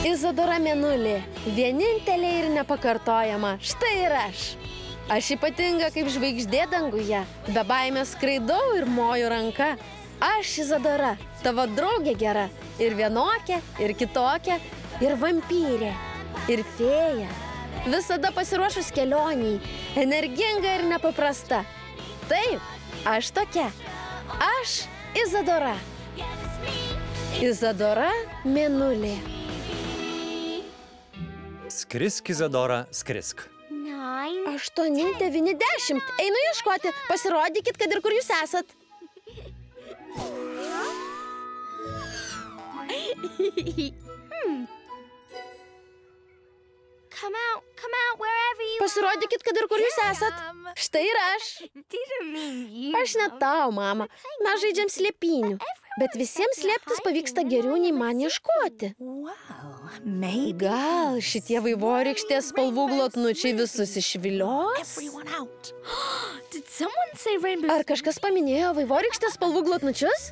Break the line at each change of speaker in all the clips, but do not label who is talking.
Izadora Mėnulė, vienintelė ir nepakartojama, štai ir aš. Aš ypatinga kaip žvaigždė danguje, be baimės skraidau ir moju ranka. Aš Izadora, tavo draugė gera, ir vienokia, ir kitokia, ir vampyrė, ir fėja. Visada pasiruošus kelioniai, energinga ir nepaprasta. Taip, aš tokia. Aš Izadora. Izadora Mėnulė.
Skrisk, Izadora, skrisk.
8, 9, 10. Einu ieškoti. Pasirodykit, kad ir kur jūs esat. Pasirodykit, kad ir kur jūs esat. Štai ir aš. Aš ne tau, mama. Mes žaidžiam slėpynių. Bet visiems slėptis pavyksta geriau nei man ieškoti. Gal šitie vaivorykštės spalvų glotnučiai visus išvilios? Ar kažkas paminėjo vaivorykštės spalvų glotnučius?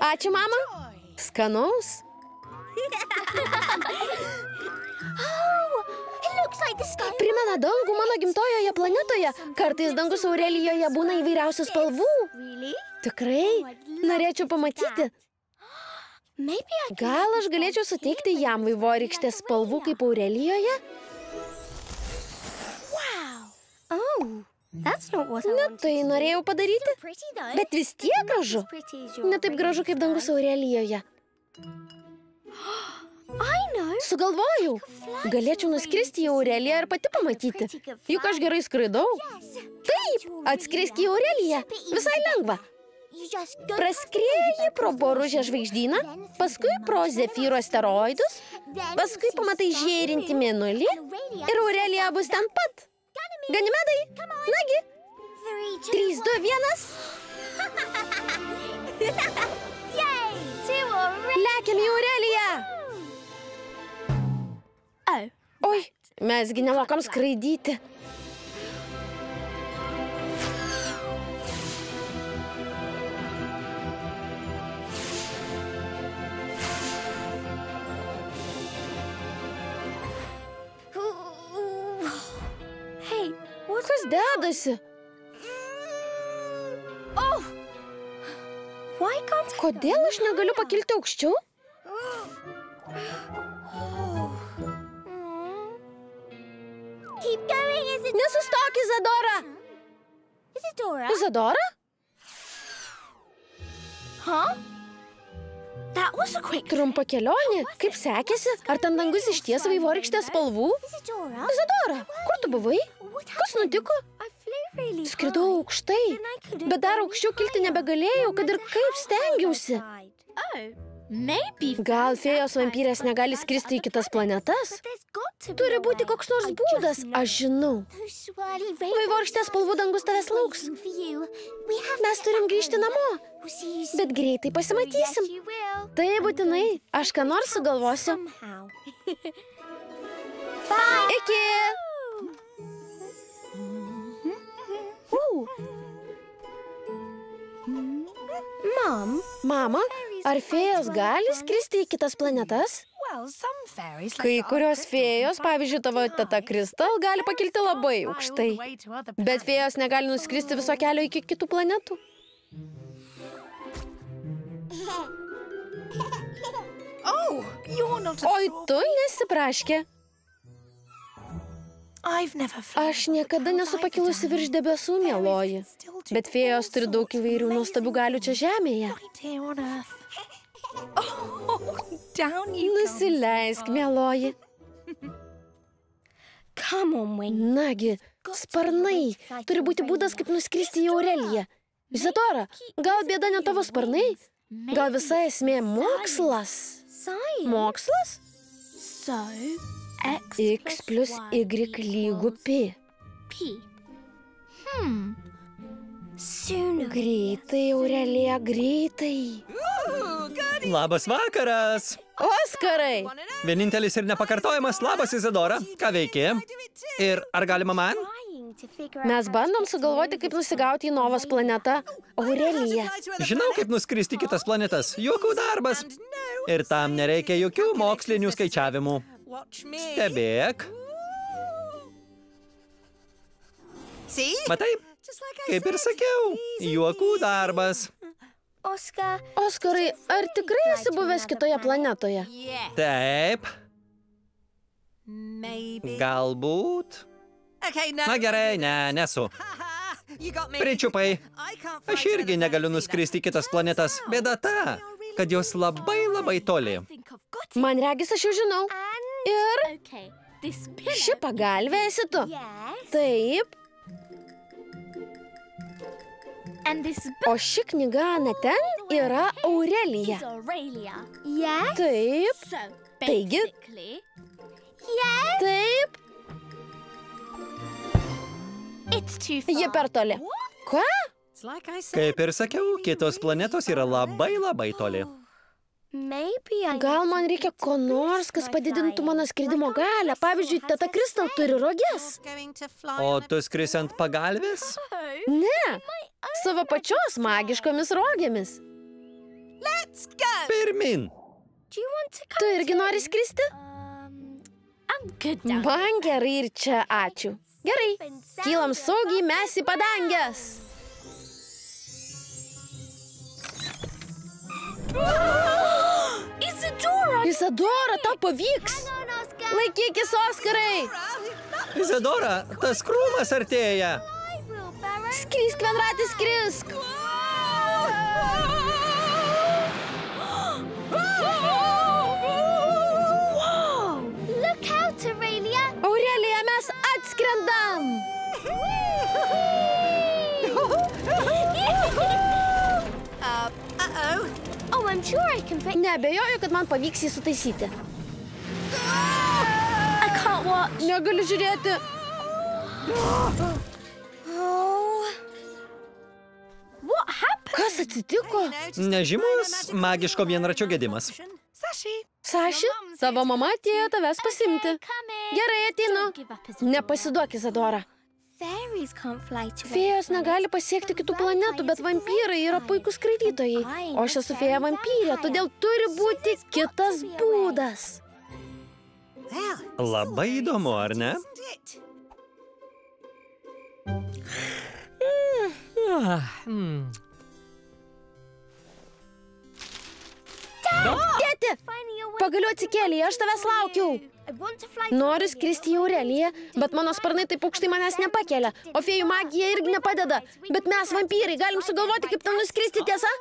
Ačiū, mama. Skanaus. Primena dangų mano gimtojoje planetoje. Kartais dangus Aurelijoje būna įvairiausių spalvų. Tikrai? Norėčiau pamatyti. Gal aš galėčiau suteikti jam vaivorykštės spalvų kaip Aurelijoje? Ne tai norėjau padaryti, bet vis tiek gražu. Ne taip gražu kaip dangus Aurelijoje. Sugalvojau. Galėčiau nuskristi į Aureliją ir pati pamatyti. Juk aš gerai skraidau. Taip, atskrisk į Aureliją. Visai lengva. Praskrieji pro Boružę žvaigždyną, paskui pro Zefyro asteroidus, paskui pamatai žėrintį Mėnulį ir Aurelija bus ten pat. Ganimedai, nagi. 3, 2, 1. Lekiam į Aureliją. Oi, mesgi nemokam skraidyti. Kas dedasi? Kodėl aš negaliu pakilti aukščiau? Nesustok, Izadora! Izadora? Trumpa kelionė. Kaip sekėsi? Ar ten dangus išties vaivorykštės spalvų? Izadora, kur tu buvai? Kas nutiko? Skridau aukštai, bet dar aukščiau kilti nebegalėjau, kad ir kaip stengiausi. Gal fėjos vampyrės negali skristi į kitas planetas? Turi būti koks nors būdas, aš žinau. Vaivorykštės spalvų dangus tavęs lauks. Mes turim grįžti namo, bet greitai pasimatysim. Tai būtinai, aš ką nors sugalvosiu. Iki! Mama, ar fėjos gali skristi į kitas planetas? Kai kurios fėjos, pavyzdžiui, tavo teta Kristal, gali pakilti labai aukštai. Bet fėjos negali nuskristi viso kelio iki kitų planetų. Oi, tu nesipraškė. Aš niekada nesu pakilusi virš debesų, mieloji. Bet fėjos turi daug įvairių nuostabių galių čia žemėje. Nusileisk, mieloji. Nagi, sparnai. Turi būti būdas, kaip nuskristi į Aureliją. Izadora, gal bėda ne tavo sparnai? Gal visa esmė mokslas? Mokslas? X plus Y lygu P. Greitai, Aurelija, greitai.
Labas vakaras.
Oskarai!
Vienintelis ir nepakartojamas. Labas, Izidora. Ką veiki? Ir ar galima man?
Mes bandom sugalvoti, kaip nusigauti į Novos planetą. Aurelija.
Žinau, kaip nuskristi į kitas planetas. Juokų darbas. Ir tam nereikia jokių mokslinių skaičiavimų. Stebėk. Matai? Kaip ir sakiau, juokų darbas.
Oskarai, ar tikrai esi buvęs kitoje planetoje?
Taip. Galbūt. Na gerai, nesu. Pričiupai. Aš irgi negaliu nuskristi į kitas planetas. Bėda ta, kad jos labai toli.
Man regis, aš jau žinau. Ir ši pagalvė esi tu. Taip. O ši knyga ten yra Aurelija. Taip. Taigi. Taip. Ji per toli. Ką?
Kaip ir sakiau, kitos planetos yra labai toli.
Gal man reikia ko nors, kas padidintų mano skridimo galią. Pavyzdžiui, teta Kristal turi roges.
O tu skrisi ant pagalvės?
Ne, savo pačios magiškomis rogėmis.
Pirmin.
Tu irgi nori skristi? Man gerai ir čia, ačiū. Gerai, kylam saugiai mes į padanges. Izidora, tau pavyks. Laikykis, Oskarai.
Izidora, tas krūmas artėja.
Skrisk, vienratis, skrisk. Aurelija, mes atskrendam. Neabejoju, kad man pavyks jį sutaisyti. Negaliu žiūrėti. Kas atsitiko?
Nežymus magiško vienračio gedimas.
Saši, tavo mama atėjo tavęs pasimti. Gerai, ateinu. Nepasiduok, Izidora. Fėjos negali pasiekti kitų planetų, bet vampyrai yra puikūs skraidytojai. O aš esu fėja vampyrė, todėl turi būti kitas būdas.
Labai įdomu, ar ne?
Tėti, pagaliau atsikėlė, aš tavęs laukiau. Noriu skristi į Aureliją, bet mano sparnai taip aukštai manęs nepakelia. O fėjų magija irgi nepadeda. Bet mes, vampyrai, galim sugalvoti, kaip ten nuskristi, tiesa?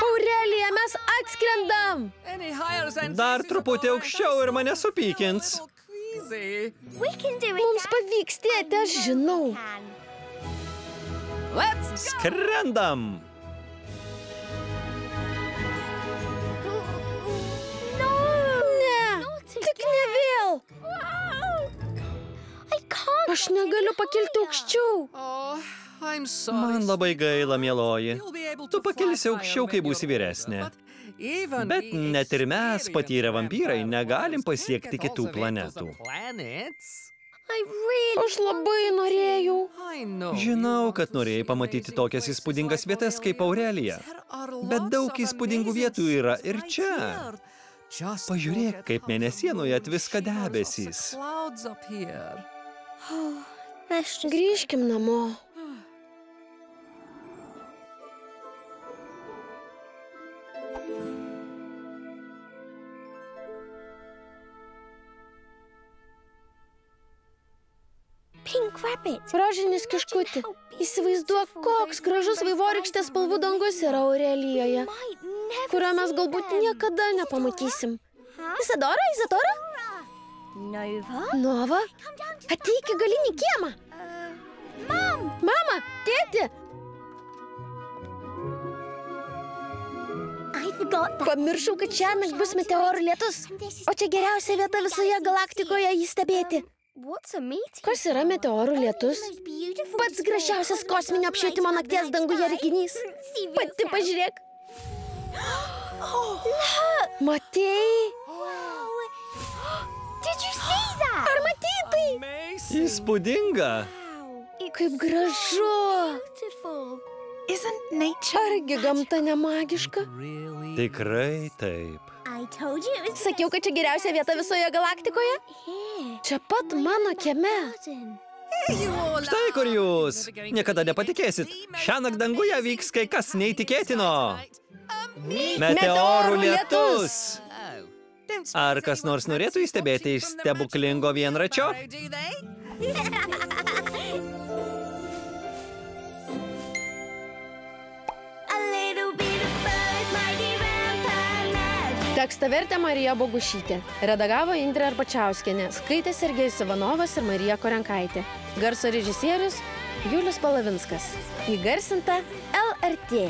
Aurelija, mes atskrendam.
Dar truputį aukščiau ir mane supykins.
Mums pavyks, tėti, aš žinau.
Skrendam.
Tik ne vėl. Aš negaliu pakilti aukščiau.
Man labai gaila, mieloji. Tu pakilsi aukščiau, kai būsi vyresnė. Bet net ir mes, patyrę vampyrai, negalim pasiekti kitų planetų.
Aš labai norėjau.
Žinau, kad norėjai pamatyti tokias įspūdingas vietas kaip Aurelija. Bet daug įspūdingų vietų yra ir čia. Pažiūrėk, kaip mėnesienoje atviska debesys.
Grįžkim namo. Rožinis kiškutį. Įsivaizduok, koks gražus vaivorykštės spalvų dangus yra Aurelijoje, kurio mes galbūt niekada nepamatysim. Izidora, Izidora? Nova? Ateik į galinį kiemą. Mama, tėti. Pamiršau, kad šiąnakt bus meteorų lietus, o čia geriausia vieta visoje galaktikoje jį stebėti. Kas yra meteorų lietus? Pats gražiausias kosminio apšvietimo nakties danguje reginys. Pati pažiūrėk. Matėjai? Ar matėjai tai?
Įspūdinga.
Kaip gražu. Argi gamta nemagiška?
Tikrai taip.
Sakiau, kad čia geriausia vieta visoje galaktikoje? Čia pat mano kieme.
Štai kur jūs. Niekada nepatikėsit. Šiąnakt danguje vyks kai kas neįtikėtino. Meteorų lietus. Ar kas nors norėtų įstebėti iš stebuklingo vienračio?
Tekstą vertė Marija Bogušytė. Redagavo Indrė Arbačiauskienė. Skaitė Sergejus Ivanovas ir Marija Korenkaitė. Garso režisierius Julius Palavinskas. Įgarsinta LRT.